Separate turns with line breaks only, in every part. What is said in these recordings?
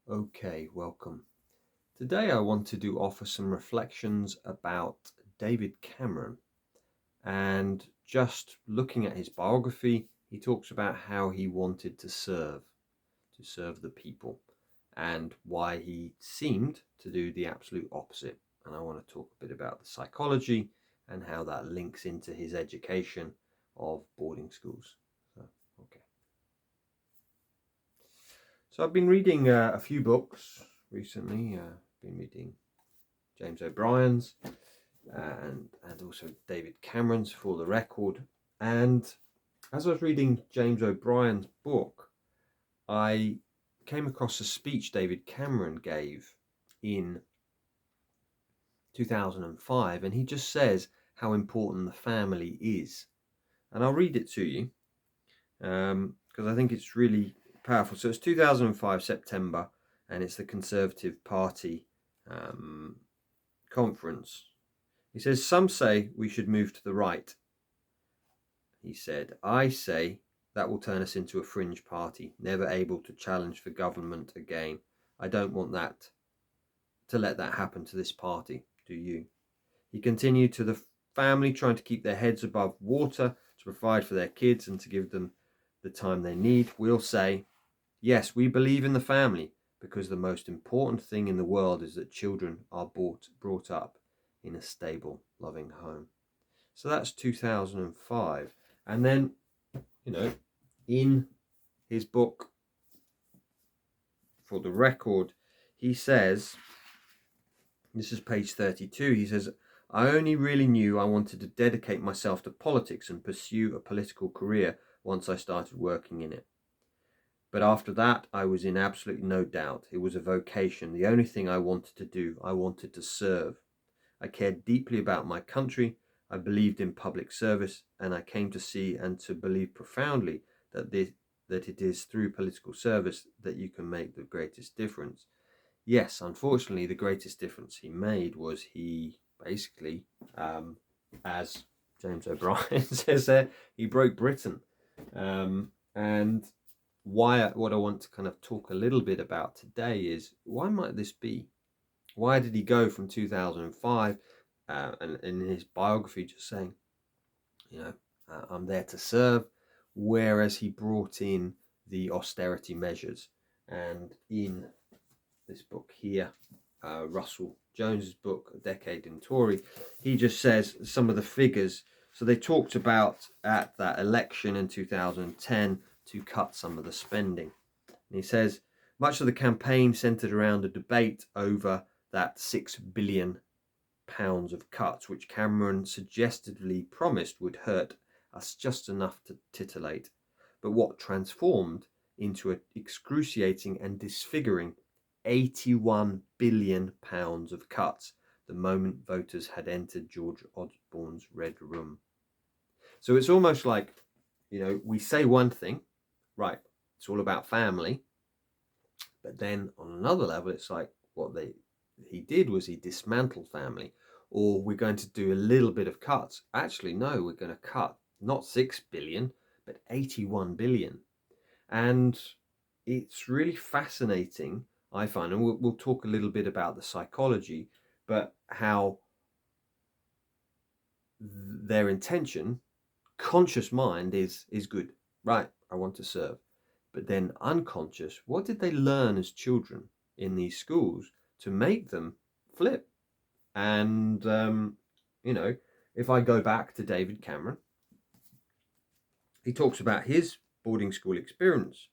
Okay, welcome. Today I wanted to offer some reflections about David Cameron, and just looking at his biography, he talks about how he wanted to serve the people, and why he seemed to do the absolute opposite. And I want to talk a bit about the psychology and how that links into his education of boarding schools. Okay. So I've been reading a few books recently. Been reading James O'Brien's and also David Cameron's For the Record. And as I was reading James O'Brien's book, I came across a speech David Cameron gave in 2005, and he just says how important the family is. And I'll read it to you because I think it's really powerful. So it's 2005 September, and it's the Conservative Party conference. He says, "Some say we should move to the right." He said, "I say that will turn us into a fringe party, never able to challenge the government again. I don't want to let that happen to this party. Do you?" He continued, "To the family trying to keep their heads above water, to provide for their kids and to give them the time they need, we'll say, yes, we believe in the family, because the most important thing in the world is that children are brought up in a stable, loving home." So that's 2005. And then, in his book, For the Record, he says, this is page 32, he says, "I only really knew I wanted to dedicate myself to politics and pursue a political career once I started working in it. But after that, I was in absolutely no doubt. It was a vocation, the only thing I wanted to do. I wanted to serve. I cared deeply about my country. I believed in public service, and I came to see and to believe profoundly that it is through political service that you can make the greatest difference." Yes, unfortunately, the greatest difference he made was he basically, as James O'Brien says there, he broke Britain. And what I want to kind of talk a little bit about today is, why might this be? Why did he go from 2005 and in his biography just saying, I'm there to serve, whereas he brought in the austerity measures? And in this book here, Russell Jones's book, A Decade in Tory, he just says some of the figures. So they talked about at that election in 2010 to cut some of the spending. And he says, much of the campaign centred around a debate over that £6 billion of cuts, which Cameron suggestively promised would hurt us just enough to titillate, but what transformed into an excruciating and disfiguring £81 billion of cuts the moment voters had entered George Osborne's Red Room. So it's almost like, we say one thing, right, it's all about family, but then on another level, it's like what he did was he dismantled family, or we're going to do a little bit of cuts. Actually, no, we're going to cut not 6 billion, but 81 billion. And it's really fascinating, I find, and we'll talk a little bit about the psychology, but how their intention, conscious mind is good, right? I want to serve. But then unconscious, what did they learn as children in these schools to make them flip? And, if I go back to David Cameron, he talks about his boarding school experience.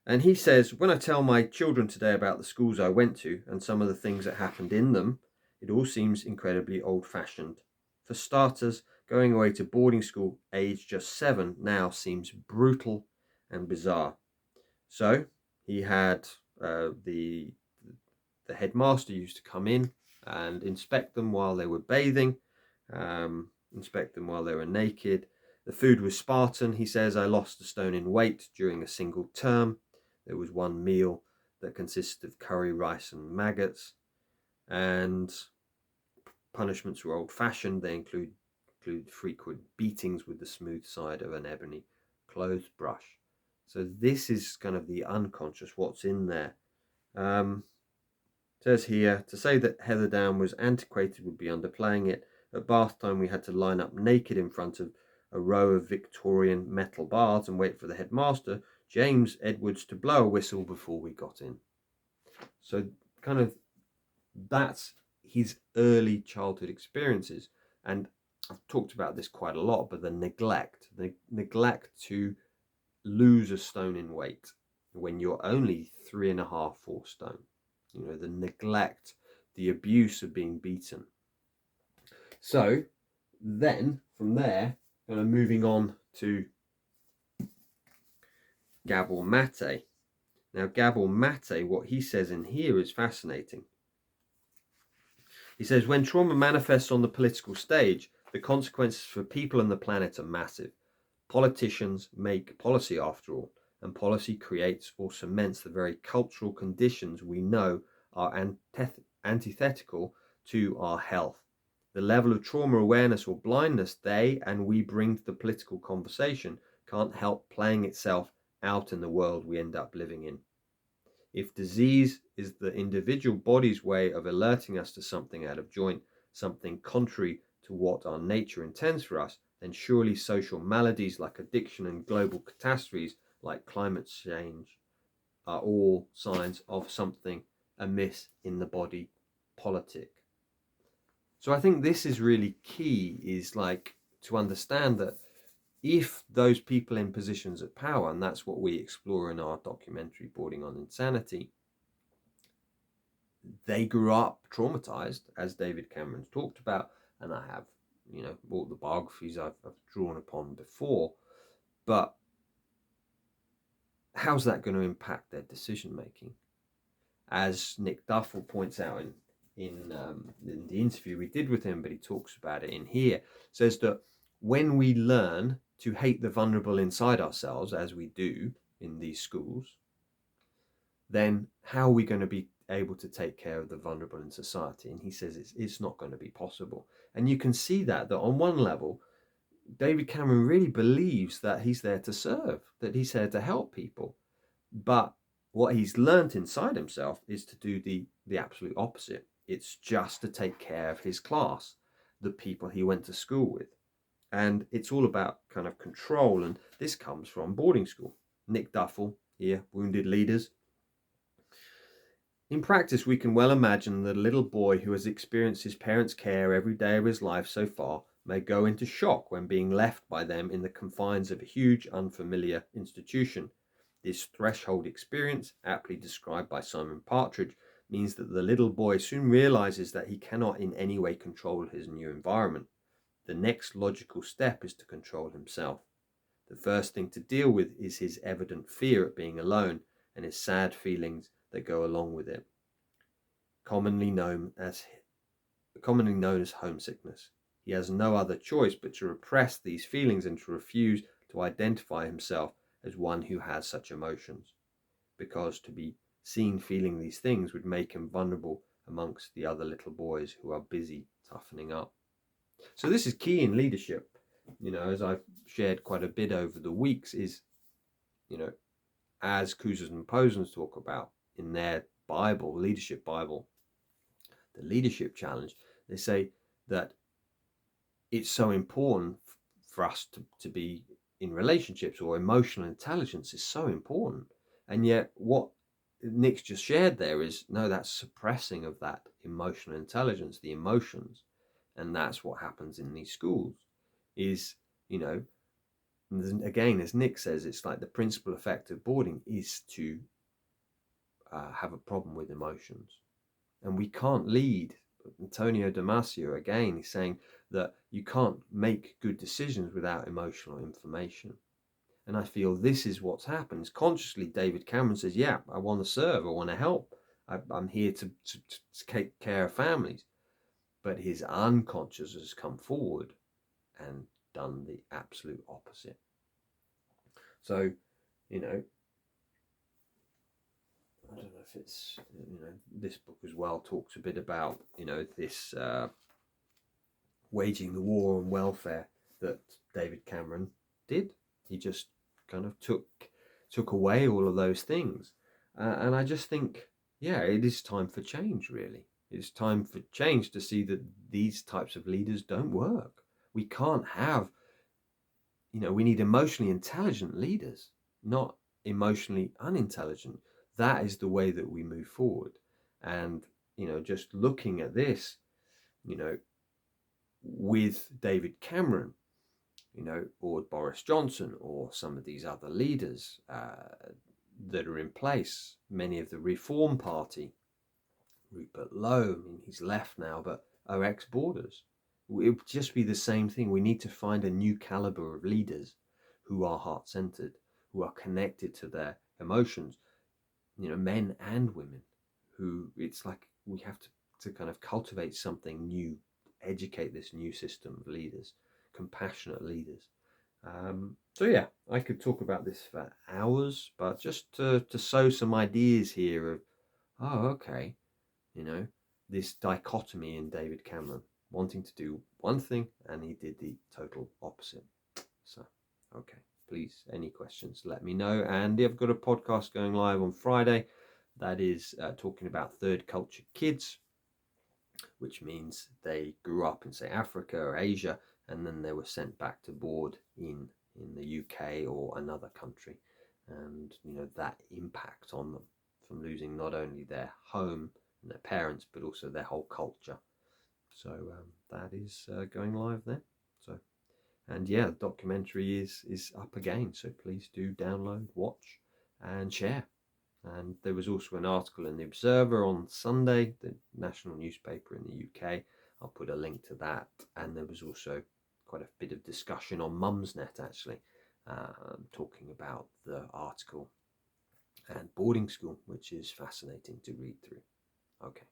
And he says, when I tell my children today about the schools I went to and some of the things that happened in them, it all seems incredibly old-fashioned. For starters, going away to boarding school aged just 7 now seems brutal and bizarre. So he had the headmaster used to come in and inspect them while they were bathing, inspect them while they were naked. The food was Spartan. He says, I lost a stone in weight during a single term. There was one meal that consisted of curry, rice, and maggots. And punishments were old-fashioned. They include frequent beatings with the smooth side of an ebony clothes brush. So this is kind of the unconscious, what's in there. Says here, to say that Heatherdown was antiquated would be underplaying it. At bath time, we had to line up naked in front of a row of Victorian metal baths and wait for the headmaster, James Edwards, to blow a whistle before we got in. So kind of that's his early childhood experiences. And I've talked about this quite a lot, but the neglect to lose a stone in weight when you're only 3.5, 4 stone. The neglect, the abuse of being beaten. So then from there, kind of moving on to Gabor Mate. Now, Gabor Mate, what he says in here is fascinating. He says, when trauma manifests on the political stage, the consequences for people and the planet are massive. Politicians make policy after all, and policy creates or cements the very cultural conditions we know are antithetical to our health. The level of trauma awareness or blindness they and we bring to the political conversation can't help playing itself out in the world we end up living in. If disease is the individual body's way of alerting us to something out of joint, something contrary to what our nature intends for us, then surely social maladies like addiction and global catastrophes like climate change are all signs of something amiss in the body politic. So I think this is really key, is like to understand that if those people in positions of power, and that's what we explore in our documentary Boarding on Insanity, they grew up traumatized, as David Cameron's talked about, and I have, all the biographies I've drawn upon before, but how's that going to impact their decision making? As Nick Duffell points out in the interview we did with him, but he talks about it in here, says that when we learn to hate the vulnerable inside ourselves, as we do in these schools, then how are we going to be able to take care of the vulnerable in society? And he says it's not going to be possible. And you can see that on one level, David Cameron really believes that he's there to serve, that he's there to help people. But what he's learnt inside himself is to do the absolute opposite. It's just to take care of his class, the people he went to school with. And it's all about kind of control. And this comes from boarding school. Nick Duffell here, Wounded Leaders. In practice, we can well imagine that a little boy who has experienced his parents' care every day of his life so far may go into shock when being left by them in the confines of a huge, unfamiliar institution. This threshold experience, aptly described by Simon Partridge, means that the little boy soon realizes that he cannot in any way control his new environment. The next logical step is to control himself. The first thing to deal with is his evident fear at being alone and his sad feelings that go along with it, commonly known as homesickness. He has no other choice but to repress these feelings and to refuse to identify himself as one who has such emotions, because to be seen feeling these things would make him vulnerable amongst the other little boys who are busy toughening up. So this is key in leadership, as I've shared quite a bit over the weeks, is, as Cousins and Posens talk about in their Bible, Leadership Bible, the Leadership Challenge, they say that it's so important for us to be in relationships, or emotional intelligence is so important. And yet what Nick's just shared there is, no, that's suppressing of that emotional intelligence, the emotions. And that's what happens in these schools is, again, as Nick says, it's like the principal effect of boarding is to have a problem with emotions. And we can't lead. Antonio Damasio, again, is saying that you can't make good decisions without emotional information. And I feel this is what's happened. Consciously, David Cameron says, yeah, I want to serve, I want to help. I'm here to take care of families. But his unconscious has come forward and done the absolute opposite. So, I don't know if it's, this book as well talks a bit about, this waging the war on welfare that David Cameron did. He just kind of took away all of those things. And I just think, yeah, it is time for change, really. It's time for change to see that these types of leaders don't work. We can't have, we need emotionally intelligent leaders, not emotionally unintelligent. That is the way that we move forward. And, just looking at this, you know, with David Cameron, or Boris Johnson, or some of these other leaders that are in place, many of the Reform Party, Rupert Lowe, I mean, he's left now, but our ex-borders. It would just be the same thing. We need to find a new caliber of leaders who are heart-centered, who are connected to their emotions, men and women, who it's like we have to kind of cultivate something new, educate this new system of leaders, compassionate leaders. So yeah, I could talk about this for hours, but just to sow some ideas here of, oh, okay, this dichotomy in David Cameron, wanting to do one thing and he did the total opposite. So, okay, please, any questions, let me know. And I've got a podcast going live on Friday that is talking about third culture kids, which means they grew up in, say, Africa or Asia, and then they were sent back to board in the UK or another country, and that impact on them from losing not only their home and their parents, but also their whole culture. So that is going live there. So, and yeah, the documentary is up again. So please do download, watch, and share. And there was also an article in the Observer on Sunday, the national newspaper in the UK. I'll put a link to that. And there was also quite a bit of discussion on Mumsnet, actually, talking about the article and boarding school, which is fascinating to read through. Okay.